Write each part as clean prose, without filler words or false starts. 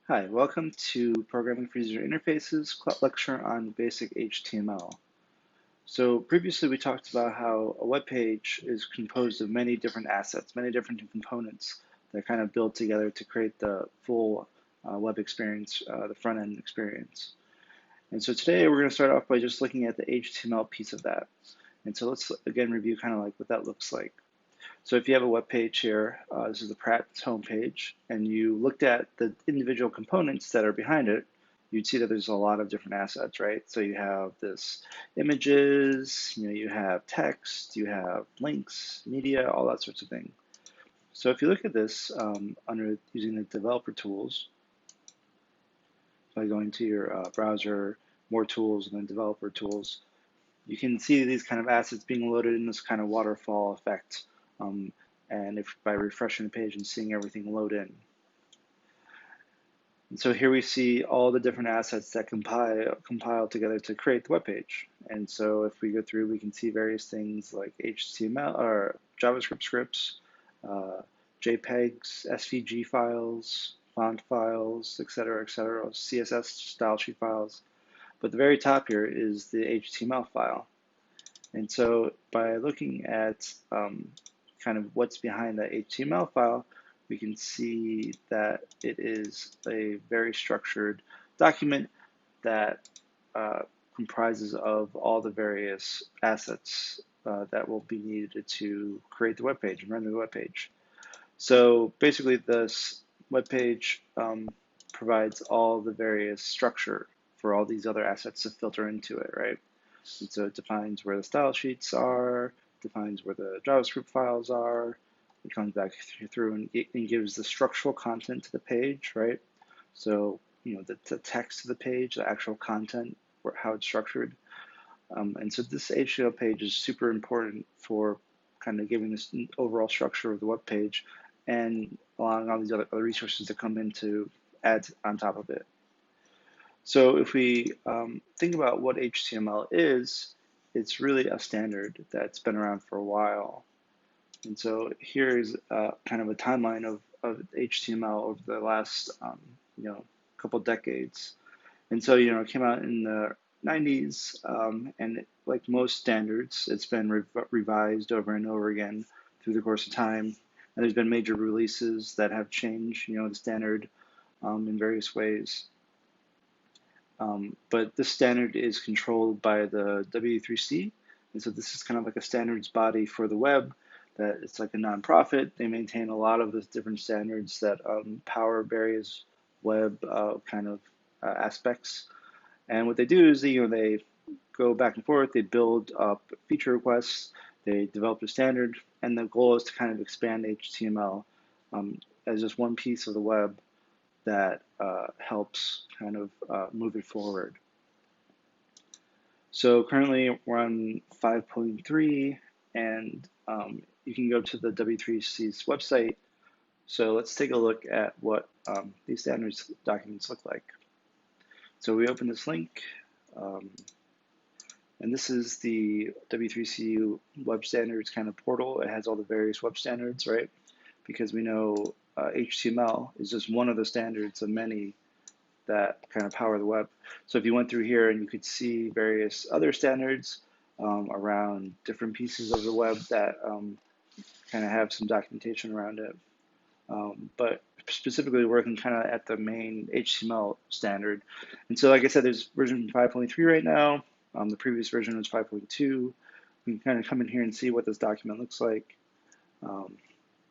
Hi, welcome to Programming for User Interfaces lecture on basic HTML. So previously we talked about how a web page is composed of many different assets, many different components that kind of build together to create the full web experience, the front end experience. And so today we're going to start off by just looking at the HTML piece of that. And so let's again review kind of like what that looks like. So if you have a web page here, this is the Pratt's homepage, and you looked at the individual components that are behind it, you'd see that there's a lot of different assets, right? So you have this images, you have text, you have links, media, all that sorts of thing. So if you look at this under using the developer tools, by going to your browser, more tools, and then developer tools, you can see these kind of assets being loaded in this kind of waterfall effect. Um, and if by refreshing the page and seeing everything load in. And so here we see all the different assets that compile together to create the web page. And so if we go through, we can see various things like HTML or JavaScript scripts, uh, JPEGs, SVG files, font files, etc., CSS style sheet files. But the very top here is the HTML file. And so by looking at kind of what's behind that HTML file, we can see that it is a very structured document that comprises of all the various assets that will be needed to create the web page and render the web page. So basically, this web page provides all the various structure for all these other assets to filter into it, right? And so it defines where the style sheets are, defines where the JavaScript files are. It comes back through and gives the structural content to the page, right? So, the text of the page, the actual content, how it's structured. And so this HTML page is super important for kind of giving this overall structure of the web page and allowing all these other resources to come in to add on top of it. So if we think about what HTML is, it's really a standard that's been around for a while. And so here is kind of a timeline of HTML over the last couple decades. And so it came out in the 90s, and like most standards, it's been revised over and over again through the course of time. And there's been major releases that have changed the standard in various ways. But this standard is controlled by the W3C, and so this is kind of like a standards body for the web. That it's like a nonprofit. They maintain a lot of the different standards that power various web kind of aspects. And what they do is they go back and forth. They build up feature requests. They develop a standard, and the goal is to kind of expand HTML as just one piece of the web that helps kind of move it forward. So currently we're on 5.3, and you can go to the W3C's website. So let's take a look at what these standards documents look like. So we open this link, and this is the W3C web standards kind of portal. It has all the various web standards, right? Because we know HTML is just one of the standards of many that kind of power the web. So if you went through here and you could see various other standards around different pieces of the web that kind of have some documentation around it. But specifically working kind of at the main HTML standard. And so like I said, there's version 5.3 right now. The previous version was 5.2. We can kind of come in here and see what this document looks like.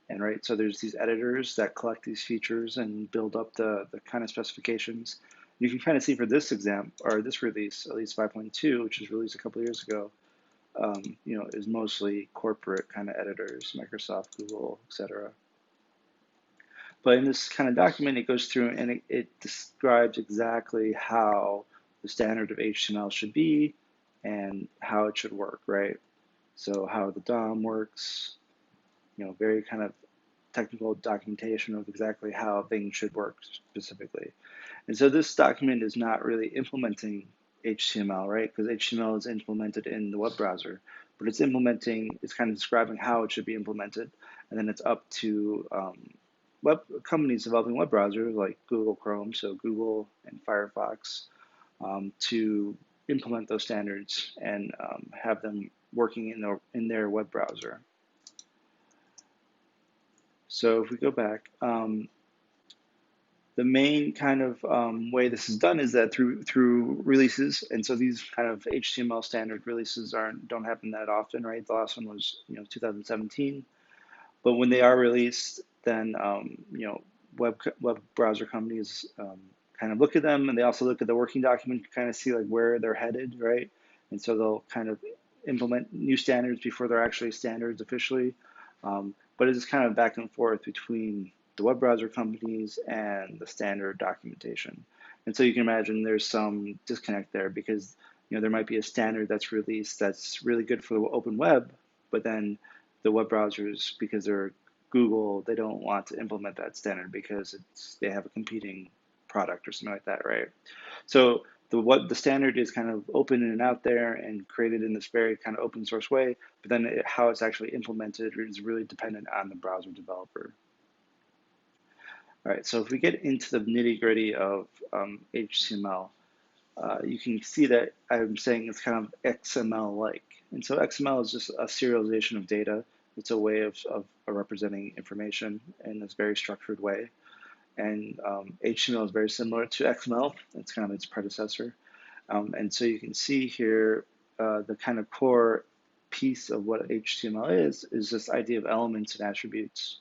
And right, so there's these editors that collect these features and build up the kind of specifications. You can kind of see for this exam or this release, at least 5.2, which was released a couple of years ago, is mostly corporate kind of editors, Microsoft, Google, etc. But in this kind of document, it goes through and it describes exactly how the standard of HTML should be and how it should work, right? So how the DOM works, very kind of technical documentation of exactly how things should work specifically. And so this document is not really implementing HTML, right? Because HTML is implemented in the web browser, but it's kind of describing how it should be implemented, and then it's up to web companies developing web browsers like Google Chrome, so Google and Firefox, to implement those standards and have them working in their web browser. So if we go back, the main kind of way this is done is that through releases, and so these kind of HTML standard releases don't happen that often, right? The last one was 2017, but when they are released, then web browser companies kind of look at them, and they also look at the working document to kind of see like where they're headed, right? And so they'll kind of implement new standards before they're actually standards officially. But it's kind of back and forth between the web browser companies and the standard documentation. And so you can imagine there's some disconnect there because there might be a standard that's released that's really good for the open web, but then the web browsers, because they're Google, they don't want to implement that standard because they have a competing product or something like that, right? So the standard is kind of open and out there and created in this very kind of open source way, but then how it's actually implemented is really dependent on the browser developer. All right, so if we get into the nitty gritty of HTML, you can see that I'm saying it's kind of XML-like. And so XML is just a serialization of data. It's a way of representing information in this very structured way. And HTML is very similar to XML. It's kind of its predecessor. And so you can see here the kind of core piece of what HTML is this idea of elements and attributes.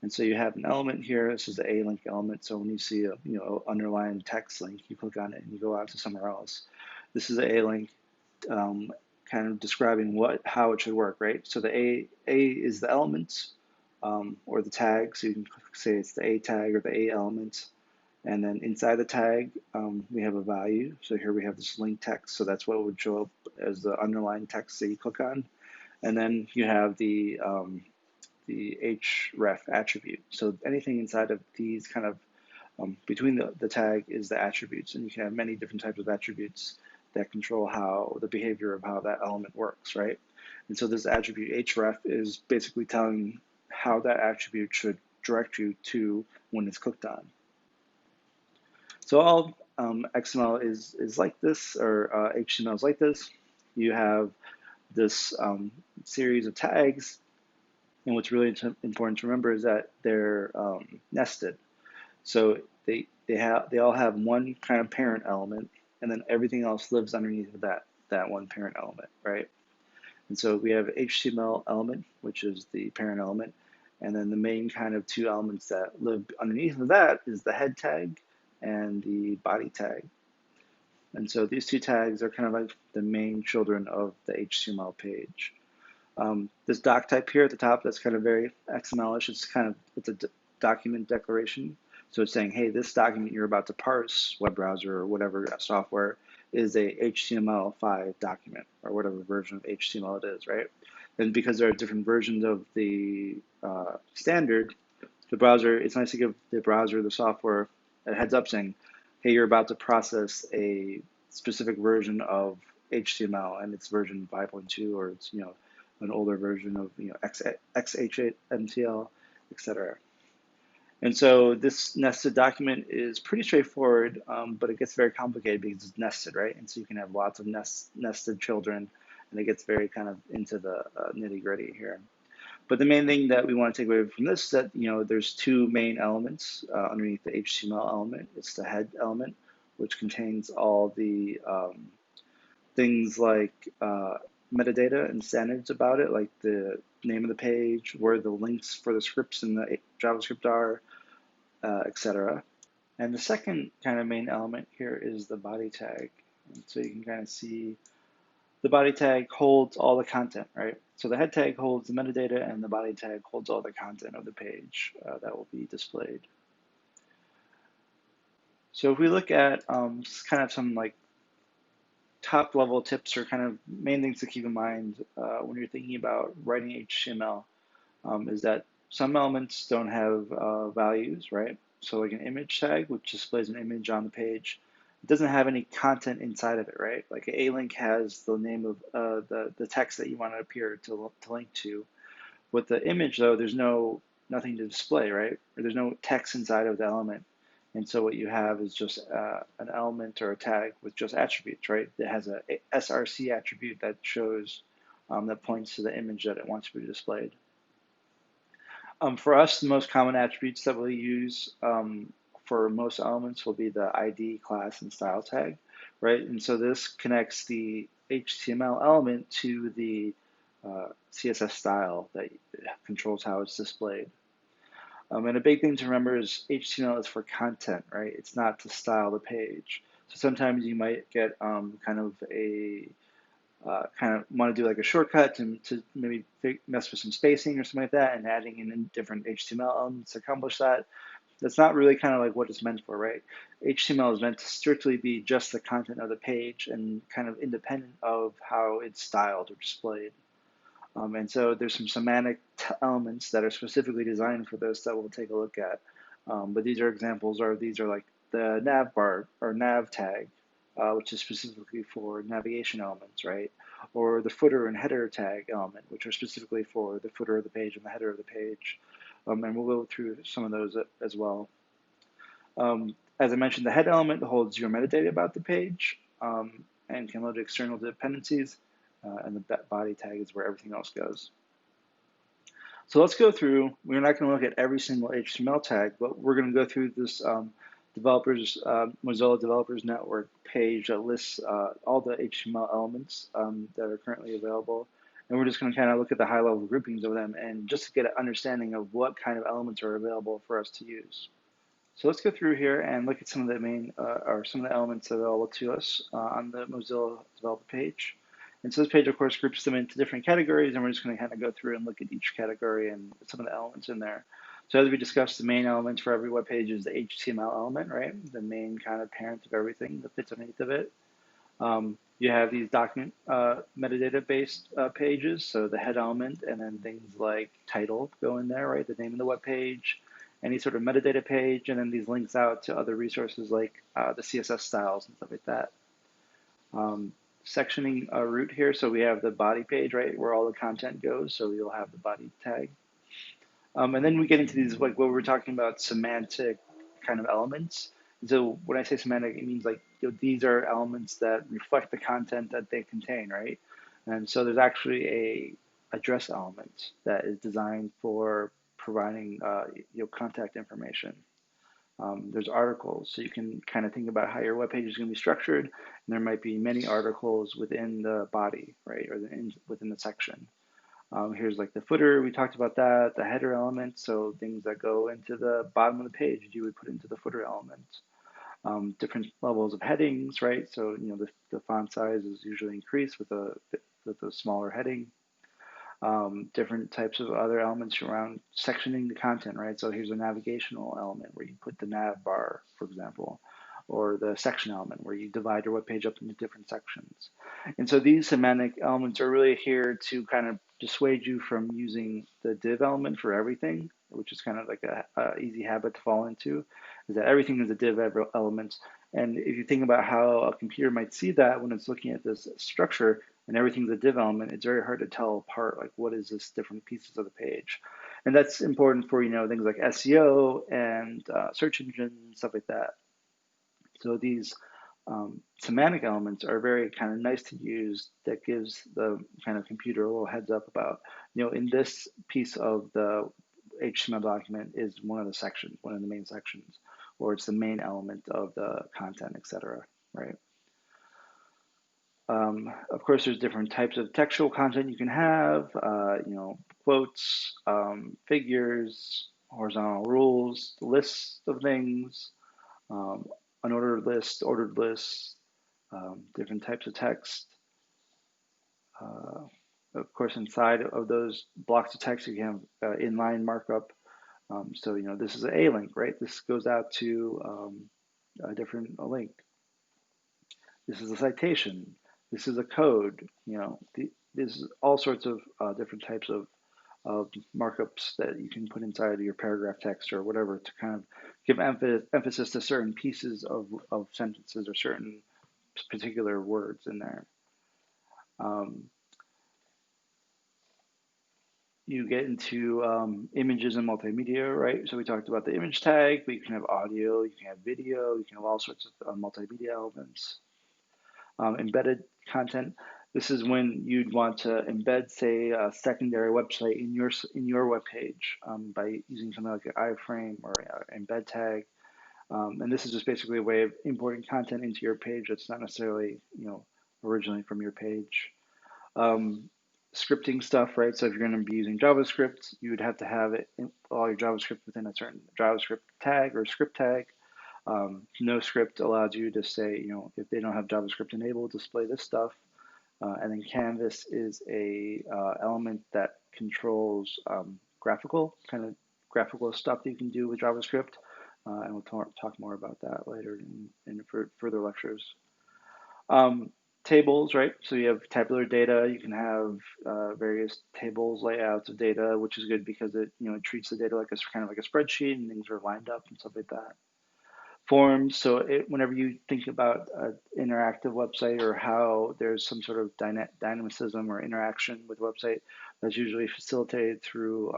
And so you have an element here. This is the A-link element. So when you see a underlined text link, you click on it and you go out to somewhere else. This is the A-link, kind of describing how it should work, right? So the A is the element or the tag. So you can say it's the A tag or the A element. And then inside the tag, we have a value. So here we have this link text. So that's what would show up as the underlined text that you click on. And then you have the href attribute. So anything inside of these kind of between the tag is the attributes, and you can have many different types of attributes that control how the behavior of how that element works, right? And so this attribute href is basically telling how that attribute should direct you to when it's clicked on. So all XML is like this, or HTML is like this. You have this series of tags. And what's really important to remember is that they're nested. So they all have one kind of parent element, and then everything else lives underneath of that one parent element, right? And so we have HTML element, which is the parent element, and then the main kind of two elements that live underneath of that is the head tag and the body tag. And so these two tags are kind of like the main children of the HTML page. This doc type here at the top, that's kind of very XML-ish. It's a document declaration. So it's saying, hey, this document you're about to parse, web browser or whatever software, is a HTML5 document or whatever version of HTML it is, right? And because there are different versions of the standard, the browser, it's nice to give the browser, the software, a heads up saying, hey, you're about to process a specific version of HTML and it's version 5.2 or it's, an older version of XH8MTL, etc. And so this nested document is pretty straightforward, but it gets very complicated because it's nested, right? And so you can have lots of nested children, and it gets very kind of into the nitty gritty here. But the main thing that we want to take away from this is that there's two main elements underneath the HTML element. It's the head element, which contains all the things like metadata and standards about it, like the name of the page, where the links for the scripts in the JavaScript are, etc. And the second kind of main element here is the body tag. And so you can kind of see the body tag holds all the content, right? So the head tag holds the metadata and the body tag holds all the content of the page that will be displayed. So if we look at kind of some like top level tips or kind of main things to keep in mind when you're thinking about writing HTML is that some elements don't have values, right? So like an image tag, which displays an image on the page, it doesn't have any content inside of it, right? Like an A-link has the name of the text that you want to appear to link to. With the image though, there's no nothing to display, right? Or there's no text inside of the element. And so what you have is just an element or a tag with just attributes, right? That has a src attribute that shows, that points to the image that it wants to be displayed. For us, the most common attributes that we'll use for most elements will be the ID, class, and style tag, right? And so this connects the HTML element to the CSS style that controls how it's displayed. And a big thing to remember is HTML is for content, right? It's not to style the page. So sometimes you might get kind of want to do like a shortcut to maybe mess with some spacing or something like that, and adding in different HTML elements to accomplish that. That's not really kind of like what it's meant for, right? HTML is meant to strictly be just the content of the page and kind of independent of how it's styled or displayed. And so there's some semantic elements that are specifically designed for this that we'll take a look at. But these are examples, or these are like the nav bar or nav tag, which is specifically for navigation elements, right? Or the footer and header tag element, which are specifically for the footer of the page and the header of the page. And we'll go through some of those as well. As I mentioned, the head element holds your metadata about the page and can load external dependencies. And the body tag is where everything else goes. So let's go through. We're not going to look at every single HTML tag, but we're going to go through this Mozilla Developers Network page that lists all the HTML elements that are currently available. And we're just going to kind of look at the high-level groupings of them and just to get an understanding of what kind of elements are available for us to use. So let's go through here and look at some of the main or some of the elements available to us on the Mozilla Developer page. And so this page, of course, groups them into different categories, and we're just going to kind of go through and look at each category and some of the elements in there. So as we discussed, the main elements for every web page is the HTML element, right? The main kind of parent of everything that fits underneath of it. You have these document metadata-based pages, so the head element, and then things like title go in there, right? The name of the web page, any sort of metadata page, and then these links out to other resources like the CSS styles and stuff like that. Sectioning a root here, so we have the body page, right, where all the content goes, so you'll have the body tag. And then we get into these, like what we were talking about, semantic kind of elements. And so when I say semantic, it means like these are elements that reflect the content that they contain, right? And so there's actually a address element that is designed for providing contact information. There's articles, so you can kind of think about how your web page is going to be structured. And there might be many articles within the body, right, or within the section. Here's like the footer, we talked about that, the header element, so things that go into the bottom of the page you would put into the footer element. Different levels of headings, right? So the font size is usually increased with a smaller heading. Different types of other elements around sectioning the content, right? So here's a navigational element where you put the nav bar, for example, or the section element where you divide your web page up into different sections. And so these semantic elements are really here to kind of dissuade you from using the div element for everything, which is kind of like a easy habit to fall into, is that everything is a div element. And if you think about how a computer might see that when it's looking at this structure and everything's a div element, it's very hard to tell apart, like what is this different pieces of the page. And that's important for things like SEO and search engine, stuff like that. So these semantic elements are very kind of nice to use. That gives the kind of computer a little heads up about, in this piece of the HTML document is one of the sections, one of the main sections, or it's the main element of the content, etc. Right? Of course, there's different types of textual content you can have, quotes, figures, horizontal rules, lists of things, unordered lists, ordered lists, different types of text. Of course, inside of those blocks of text, you can have inline markup. So, this is an A link, right? This goes out to a different link. This is a citation. This is a code. This is all sorts of different types of markups that you can put inside of your paragraph text or whatever to kind of give emphasis to certain pieces of sentences or certain particular words in there. you get into images and multimedia, right? So we talked about the image tag, but you can have audio, you can have video, you can have all sorts of multimedia elements. Embedded content. This is when you'd want to embed, say, a secondary website in your web page by using something like an iframe or embed tag. And this is just basically a way of importing content into your page that's not necessarily, originally from your page. Um, Scripting stuff, right? So if you're going to be using JavaScript, you would have to have all your JavaScript within a certain JavaScript tag or script tag. No script allows you to say, if they don't have JavaScript enabled, display this stuff. And then Canvas is a element that controls graphical stuff that you can do with JavaScript. And we'll talk more about that later in further lectures. Tables, right? So you have tabular data. You can have various tables, layouts of data, which is good because it treats the data like a kind of like a spreadsheet, and things are lined up and stuff like that. Forms. So whenever you think about an interactive website or how there's some sort of dynamicism or interaction with the website, that's usually facilitated through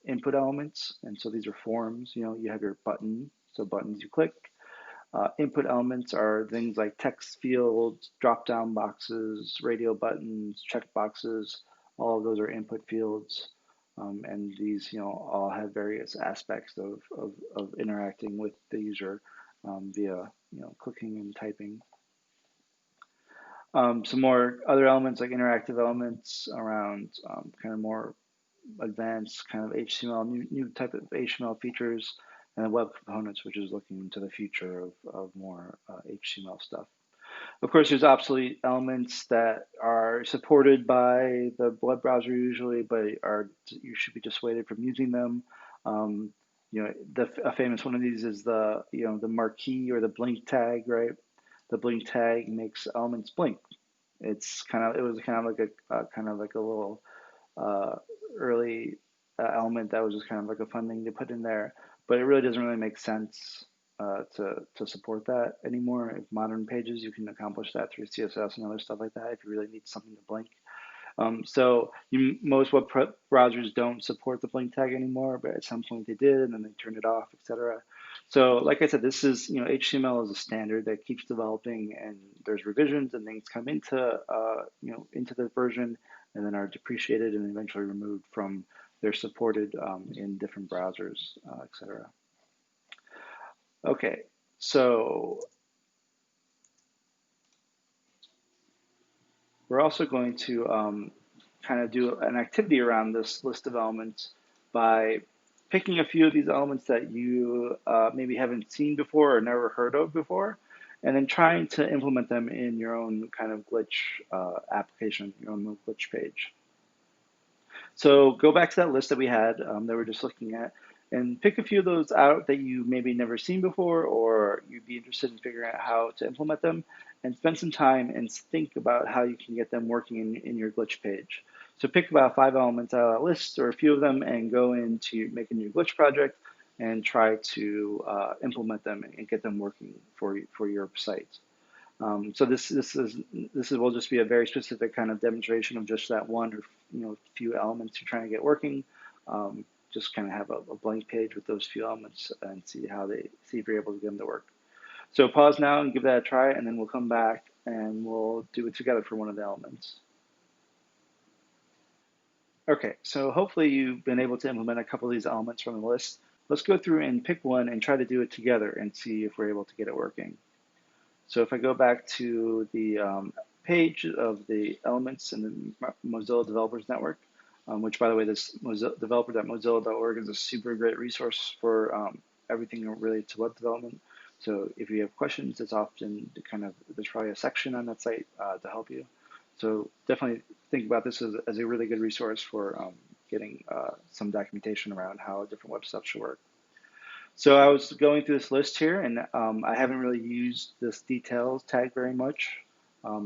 input elements. And so these are forms. You have your button, so buttons you click. Input elements are things like text fields, drop-down boxes, radio buttons, check boxes. All of those are input fields. And these, all have various aspects of interacting with the user via, clicking and typing. Some more other elements like interactive elements around kind of more advanced kind of HTML, new type of HTML features, and web components, which is looking into the future of more HTML stuff. Of course, there's obsolete elements that are supported by the web browser usually, but you should be dissuaded from using them. Um, a famous one of these is the marquee or the blink tag, right? The blink tag makes elements blink. It was kind of like a little uh, early element that was just kind of like a fun thing to put in there, but it really doesn't really make sense to support that anymore. If modern pages, you can accomplish that through CSS and other stuff like that if you really need something to blink. So most web browsers don't support the blink tag anymore, but at some point they did, and then they turned it off, etc. So, like I said, this is HTML is a standard that keeps developing, and there's revisions and things come into the version, and then are depreciated and eventually removed from they're supported in different browsers, etc. Okay, so we're also going to kind of do an activity around this list of elements by picking a few of these elements that you maybe haven't seen before or never heard of before, and then trying to implement them in your own kind of glitch application, your own glitch page. So go back to that list that we had that we're just looking at, and pick a few of those out that you maybe never seen before, or you'd be interested in figuring out how to implement them, and spend some time and think about how you can get them working in your glitch page. So pick about 5 elements out of that list, or a few of them, and go into make a new glitch project and try to implement them and get them working for your site. So this will just be a very specific kind of demonstration of just that one or few elements you're trying to get working. Just kind of have a blank page with those few elements and see if you're able to get them to work. So pause now and give that a try, and then we'll come back and we'll do it together for one of the elements. Okay, so hopefully you've been able to implement a couple of these elements from the list. Let's go through and pick one and try to do it together and see if we're able to get it working. So if I go back to the page of the elements in the Mozilla Developers Network, which, by the way, this developer.mozilla.org is a super great resource for everything related to web development. So if you have questions, it's often there's probably a section on that site to help you. So definitely think about this as a really good resource for getting some documentation around how different web stuff should work. So I was going through this list here, and I haven't really used this details tag very much.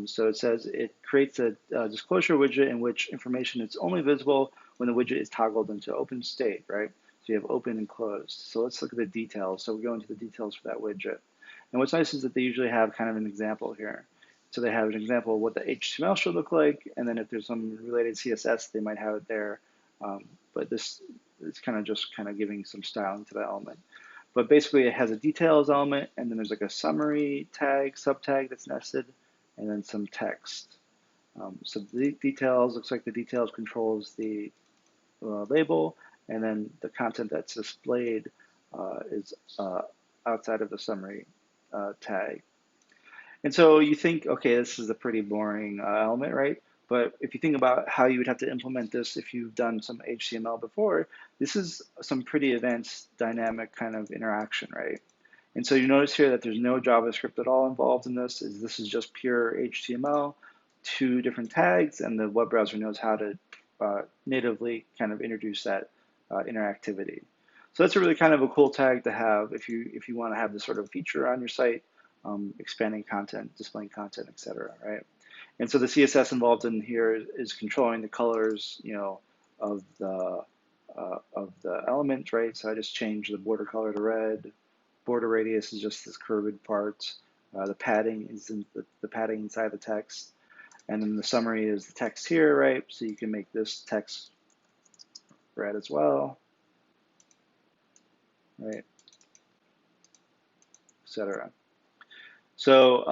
So it says it creates a disclosure widget in which information is only visible when the widget is toggled into open state, right? So you have open and closed. So let's look at the details. So we go into the details for that widget. And what's nice is that they usually have kind of an example here. So they have an example of what the HTML should look like, and then if there's some related CSS, they might have it there But this is kind of just kind of giving some styling to the element. But basically, it has a details element, and then there's like a summary tag, sub tag that's nested, and then some text. So the details looks like the details controls the label, and then the content that's displayed is outside of the summary tag. And so you think, okay, this is a pretty boring element, right? But if you think about how you would have to implement this if you've done some HTML before, this is some pretty advanced dynamic kind of interaction, right? And so you notice here that there's no JavaScript at all involved in this. This is just pure HTML, two different tags, and the web browser knows how to natively kind of introduce that interactivity. So that's a really kind of a cool tag to have if you want to have this sort of feature on your site, expanding content, displaying content, etc. Right? And so the CSS involved in here is controlling the colors, of the element, right? So I just changed the border color to red. Border radius is just this curved part. The padding is in the padding inside the text. And then the summary is the text here, right? So you can make this text red as well, right? Etc. So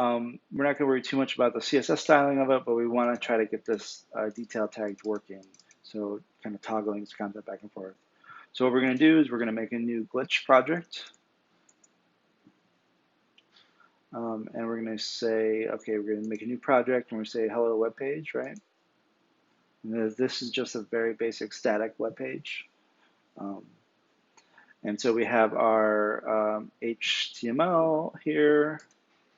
we're not going to worry too much about the CSS styling of it, but we want to try to get this detail tagged working. So kind of toggling this content back and forth. So what we're going to do is we're going to make a new glitch project. And we're going to say, okay, we're going to make a new project, and we're going to say hello web page, right? And this is just a very basic static web page. And so we have our HTML here.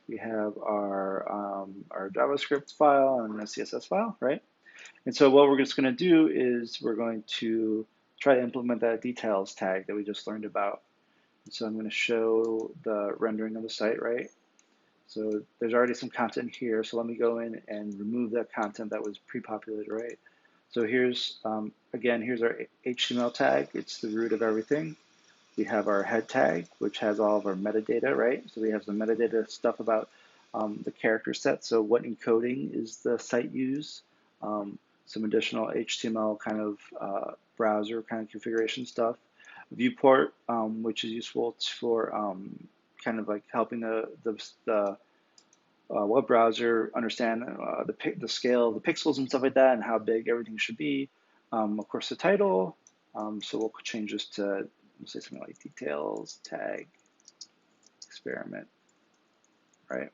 We have our JavaScript file and a CSS file, right? And so what we're just going to do is we're going to try to implement that details tag that we just learned about. And so I'm going to show the rendering of the site, right? So there's already some content here, so let me go in and remove that content that was pre-populated, right? So here's, again, here's our HTML tag. It's the root of everything. We have our head tag, which has all of our metadata, right? So we have some metadata stuff about the character set. So what encoding is the site use? Some additional HTML kind of browser kind of configuration stuff. Viewport, which is useful for kind of like helping the web browser understand the scale of the pixels and stuff like that, and how big everything should be. Of course, the title. So we'll change this to, let's say something like details tag experiment, right?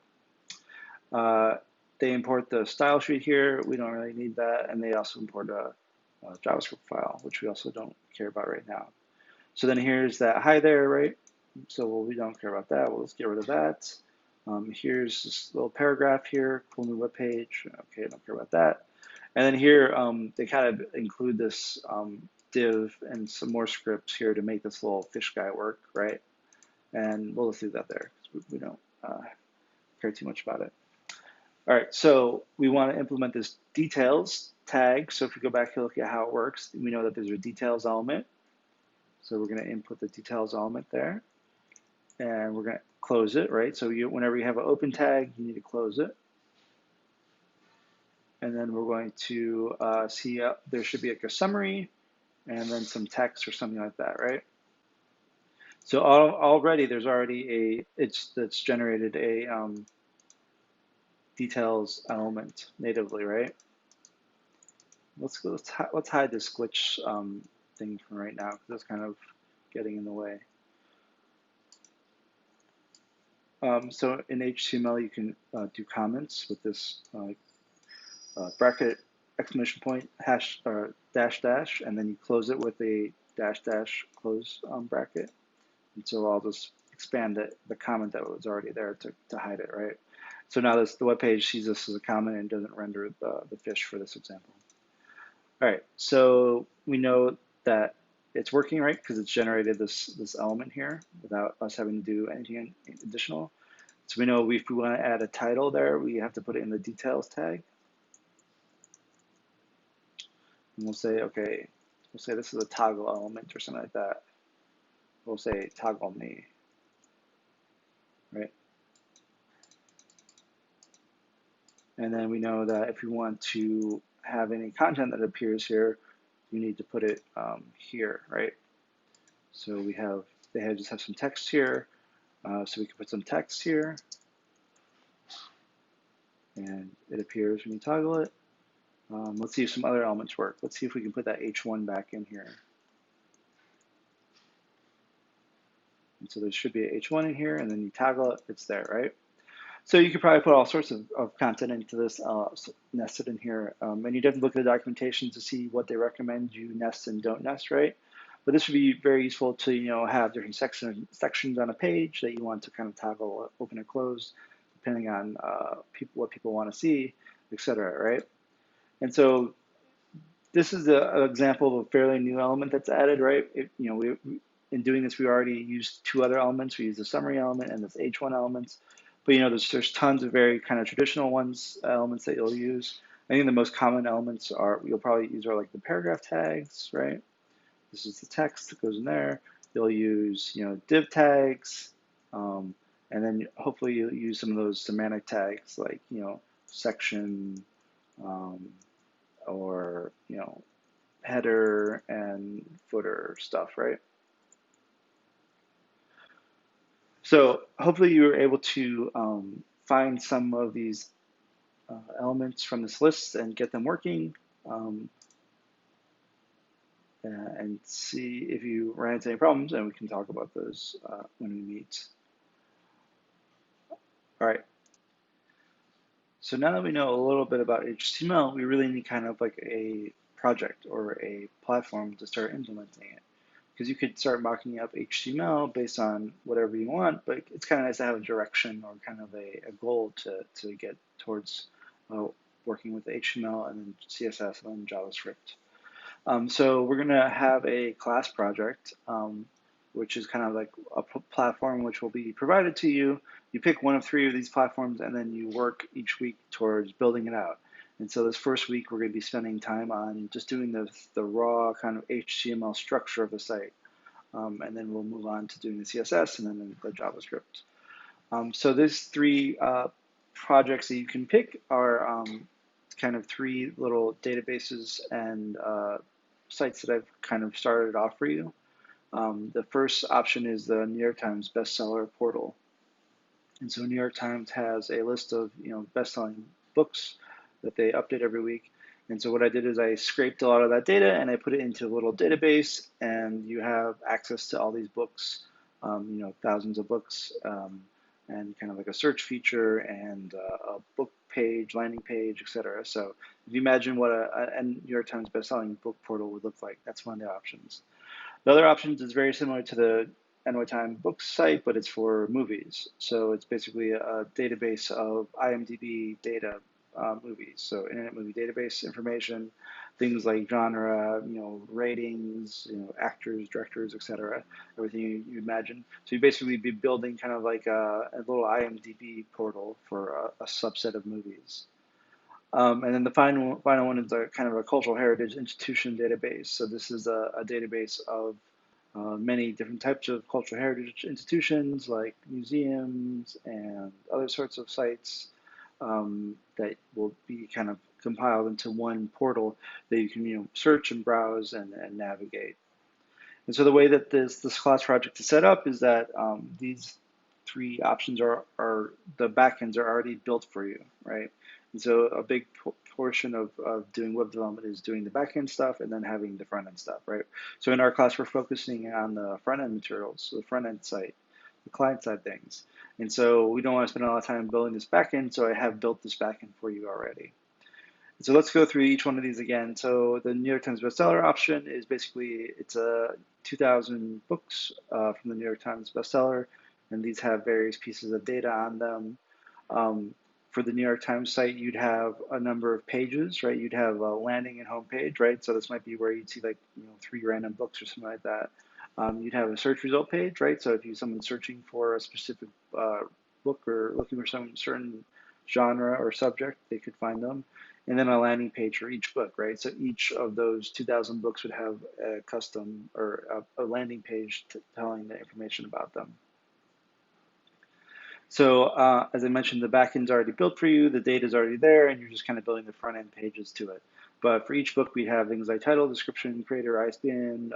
They import the style sheet here. We don't really need that, and they also import a JavaScript file, which we also don't care about right now. So then here's that hi there, right? So we don't care about that. We'll just get rid of that. Here's this little paragraph here, cool new web page. Okay, don't care about that. And then here, they kind of include this div and some more scripts here to make this little fish guy work, right? And we'll just leave that there because we don't care too much about it. All right, so we want to implement this details tag. So if we go back and look at how it works, we know that there's a details element. So we're going to input the details element there, and we're going to close it, right? So whenever you have an open tag, you need to close it. And then we're going to see there should be like a summary and then some text or something like that, right? So already there's already that's generated a details element natively, right? Let's hide this glitch thing from right now because it's kind of getting in the way. So in HTML, you can do comments with this bracket, exclamation point, hash, dash dash, and then you close it with a dash dash close bracket. And so I'll just expand the comment that was already there to hide it, right? So now the web page sees this as a comment and doesn't render the fish for this example. All right, so we know that it's working, right? Because it's generated this element here without us having to do anything additional. So we know if we want to add a title there, we have to put it in the details tag. And we'll say, okay, we'll say this is a toggle element or something like that. We'll say toggle me, right? And then we know that if we want to have any content that appears here, you need to put it here, right? So just have some text here, so we can put some text here, and it appears when you toggle it. Let's see if some other elements work. Let's see if we can put that H1 back in here. And so there should be a H1 in here, and then you toggle it, it's there, right? So you could probably put all sorts of content into this nested in here. And you definitely look at the documentation to see what they recommend you nest and don't nest, right? But this would be very useful to have different sections on a page that you want to kind of toggle open and close, depending on what people want to see, etc. Right? And so this is an example of a fairly new element that's added, right? In doing this, we already used two other elements. We used the summary element and this H1 elements. But there's tons of very kind of traditional elements that you'll use. I think the most common elements you'll probably use are like the paragraph tags, right? This is the text that goes in there. You'll use div tags, and then hopefully you'll use some of those semantic tags like section, or header and footer stuff, right? So hopefully you were able to find some of these elements from this list and get them working, um, and see if you ran into any problems, and we can talk about those when we meet. All right. So now that we know a little bit about HTML, we really need kind of like a project or a platform to start implementing it. Because you could start mocking up HTML based on whatever you want, but it's kind of nice to have a direction or kind of a goal to get towards working with HTML and then CSS and then JavaScript. So we're going to have a class project, which is kind of like a platform which will be provided to you. You pick one of three of these platforms, and then you work each week towards building it out. And so this first week, we're going to be spending time on just doing the raw kind of HTML structure of the site. And then we'll move on to doing the CSS and then the JavaScript. So these three projects that you can pick are kind of three little databases and sites that I've kind of started off for you. The first option is the New York Times bestseller portal. And so New York Times has a list of best-selling books that they update every week. And so what I did is I scraped a lot of that data and I put it into a little database, and you have access to all these books, thousands of books, and kind of like a search feature and a book page, landing page, etc. So if you imagine what a New York Times bestselling book portal would look like, that's one of the options. The other options is very similar to the NY Times Books site, but it's for movies. So it's basically a database of IMDb data movies. So Internet Movie Database information, things like genre, ratings, actors, directors, etc. Everything you imagine. So you basically be building kind of like a little IMDb portal for a subset of movies. And then the final one is a kind of a cultural heritage institution database. So this is a database of many different types of cultural heritage institutions like museums and other sorts of sites that will be kind of compiled into one portal that you can search and browse and navigate. And so the way that this class project is set up is that these three options are the backends are already built for you, right? And so a big portion of doing web development is doing the backend stuff and then having the front end stuff, right? So in our class, we're focusing on the front end materials, so the front end site, the client side things. And so we don't want to spend a lot of time building this backend, so I have built this backend for you already. So let's go through each one of these again. So the New York Times bestseller option is basically, it's a 2,000 books from the New York Times bestseller, and these have various pieces of data on them. For the New York Times site, you'd have a number of pages, right? You'd have a landing and home page, right? So this might be where you'd see like 3 random books or something like that. You'd have a search result page, right? So if someone's searching for a specific book or looking for some certain genre or subject, they could find them. And then a landing page for each book, right? So each of those 2,000 books would have a custom or a landing page telling the information about them. So as I mentioned, the backend's already built for you, the data's already there, and you're just kind of building the front end pages to it. But for each book, we have things like title, description, creator, ISBN,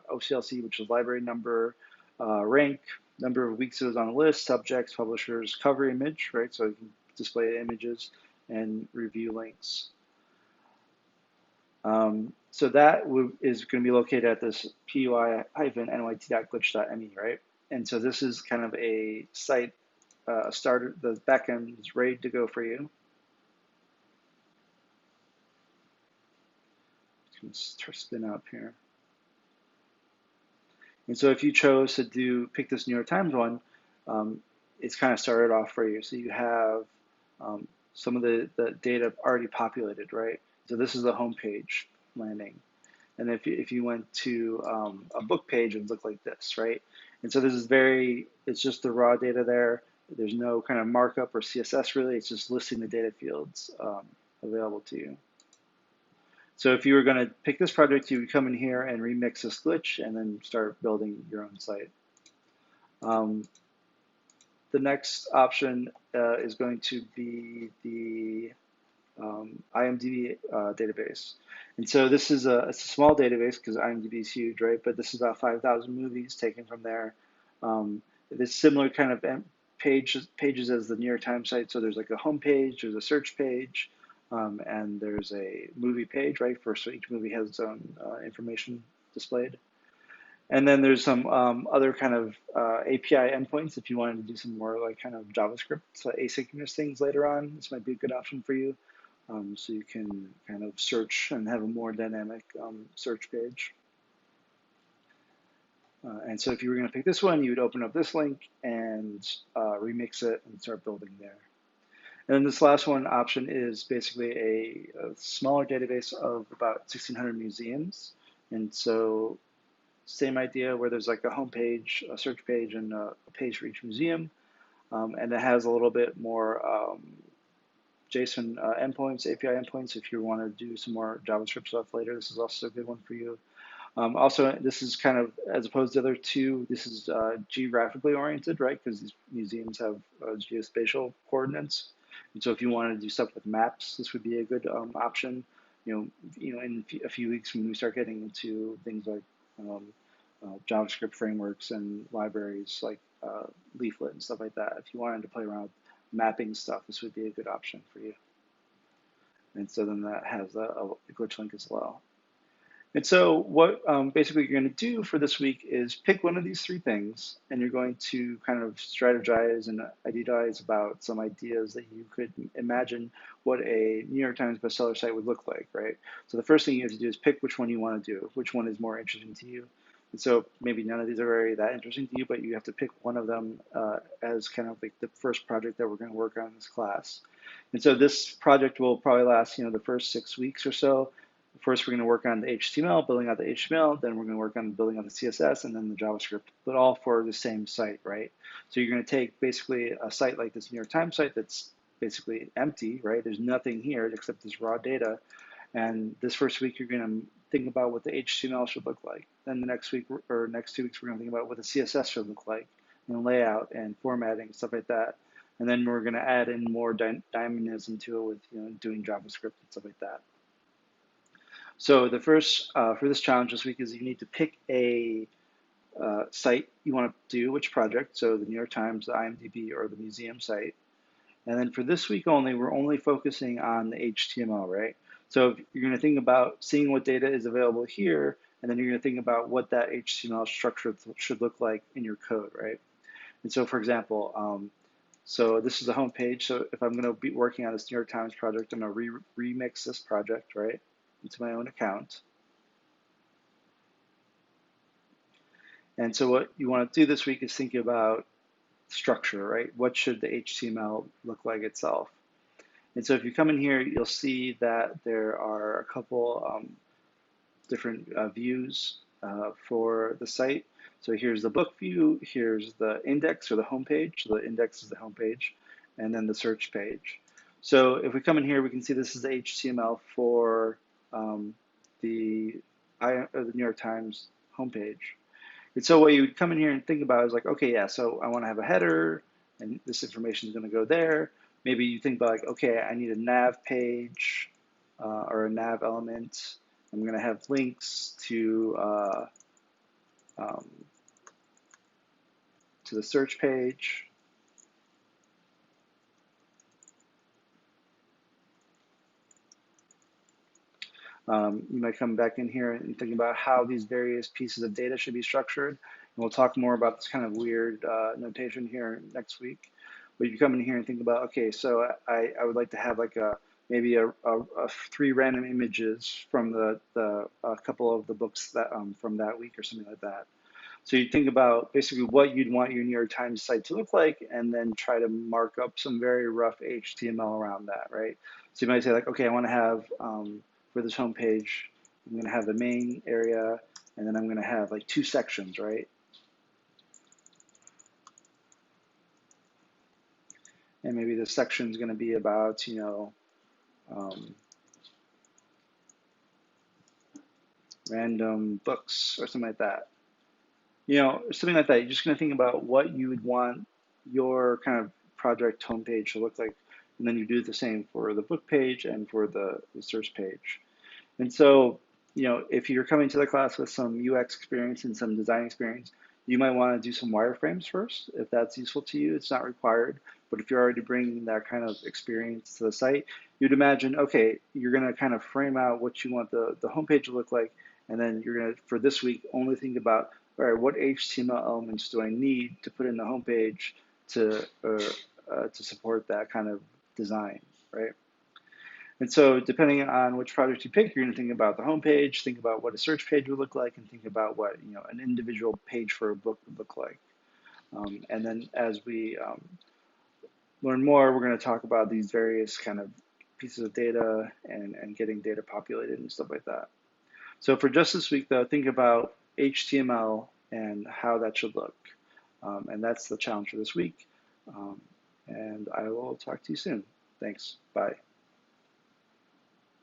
OCLC, which is library number, rank, number of weeks it was on the list, subjects, publishers, cover image, right? So you can display images and review links. So that is going to be located at this pui-nyt.glitch.me, right? And so this is kind of a site starter. The backend is ready to go for you. Just spin up here. And so if you chose to pick this New York Times one, it's kind of started off for you. So you have some of the data already populated, right? So this is the home page landing. And if you went to a book page, it would look like this, right? And so this is it's just the raw data there. There's no kind of markup or CSS really. It's just listing the data fields available to you. So if you were going to pick this project, you would come in here and remix this glitch and then start building your own site. The next option is going to be the IMDb database. And so this is it's a small database because IMDb is huge, right? But this is about 5,000 movies taken from there. This similar kind of pages as the New York Times site. So there's like a home page, there's a search page, and there's a movie page, right? So each movie has its own information displayed. And then there's some other kind of API endpoints if you wanted to do some more like kind of JavaScript asynchronous things later on. This might be a good option for you. So you can kind of search and have a more dynamic search page. And so if you were going to pick this one, you would open up this link and remix it and start building there. And then this last one option is basically a smaller database of about 1,600 museums. And so same idea where there's like a home page, a search page, and a page for each museum. And it has a little bit more JSON endpoints, API endpoints. If you want to do some more JavaScript stuff later, this is also a good one for you. Also, this is kind of, as opposed to the other two, this is geographically oriented, right? Because these museums have geospatial coordinates. And so if you want to do stuff with maps, this would be a good option. In a few weeks when we start getting into things like JavaScript frameworks and libraries like Leaflet and stuff like that. If you wanted to play around with mapping stuff, this would be a good option for you. And so then that has a glitch link as well. And so what basically you're going to do for this week is pick one of these three things, and you're going to kind of strategize and idealize about some ideas that you could imagine what a New York Times bestseller site would look like, right? So the first thing you have to do is pick which one you want to do, which one is more interesting to you. And so maybe none of these are that interesting to you, but you have to pick one of them as kind of like the first project that we're going to work on in this class. And so this project will probably last, the first 6 weeks or so. First, we're going to work on the HTML, building out the HTML. Then we're going to work on building out the CSS and then the JavaScript, but all for the same site, right? So you're going to take basically a site like this New York Times site that's basically empty, right? There's nothing here except this raw data. And this first week, you're going to think about what the HTML should look like. Then the next week or next 2 weeks, we're going to think about what the CSS should look like, and layout and formatting, stuff like that. And then we're going to add in more dynamism to it with doing JavaScript and stuff like that. So the first for this challenge this week is you need to pick a site you want to do, which project, so the New York Times, the IMDb, or the museum site. And then for this week only, we're only focusing on the HTML, right? So you're going to think about seeing what data is available here, and then you're going to think about what that HTML structure should look like in your code, right? And so, for example, so this is the home page. So if I'm going to be working on this New York Times project, I'm going to remix this project, right, into my own account. And so what you want to do this week is think about structure, right? What should the HTML look like itself? And so if you come in here, you'll see that there are a couple different views for the site. So here's the book view, here's the index or the home page. So the index is the home page, and then the search page. So if we come in here, we can see this is the HTML for the New York Times homepage. And so what you would come in here and think about is like, okay, yeah, so I want to have a header, and this information is going to go there. Maybe you think about like, okay, I need a nav page or a nav element. I'm going to have links um, to the search page. You might come back in here and think about how these various pieces of data should be structured. And we'll talk more about this kind of weird notation here next week. But you come in here and think about, okay, so I would like to have like maybe a 3 random images from the a couple of the books that from that week or something like that. So you think about basically what you'd want your New York Times site to look like, and then try to mark up some very rough HTML around that, right? So you might say like, okay, I want to have for this homepage, I'm going to have the main area, and then I'm going to have like 2 sections, right? And maybe the section is going to be about, um, random books or something like that. Something like that. You're just going to think about what you would want your kind of project homepage to look like. And then you do the same for the book page and for the search page. And so, if you're coming to the class with some UX experience and some design experience, you might want to do some wireframes first, if that's useful to you. It's not required, but if you're already bringing that kind of experience to the site, you'd imagine, okay, you're going to kind of frame out what you want the homepage to look like, and then you're going to, for this week, only think about, all right, what HTML elements do I need to put in the homepage to support that kind of design, right? And so depending on which project you pick, you're going to think about the homepage, think about what a search page would look like, and think about what an individual page for a book would look like. And then as we learn more, we're going to talk about these various kind of pieces of data and getting data populated and stuff like that. So for just this week, though, think about HTML and how that should look. And that's the challenge for this week. And I will talk to you soon. Thanks. Bye.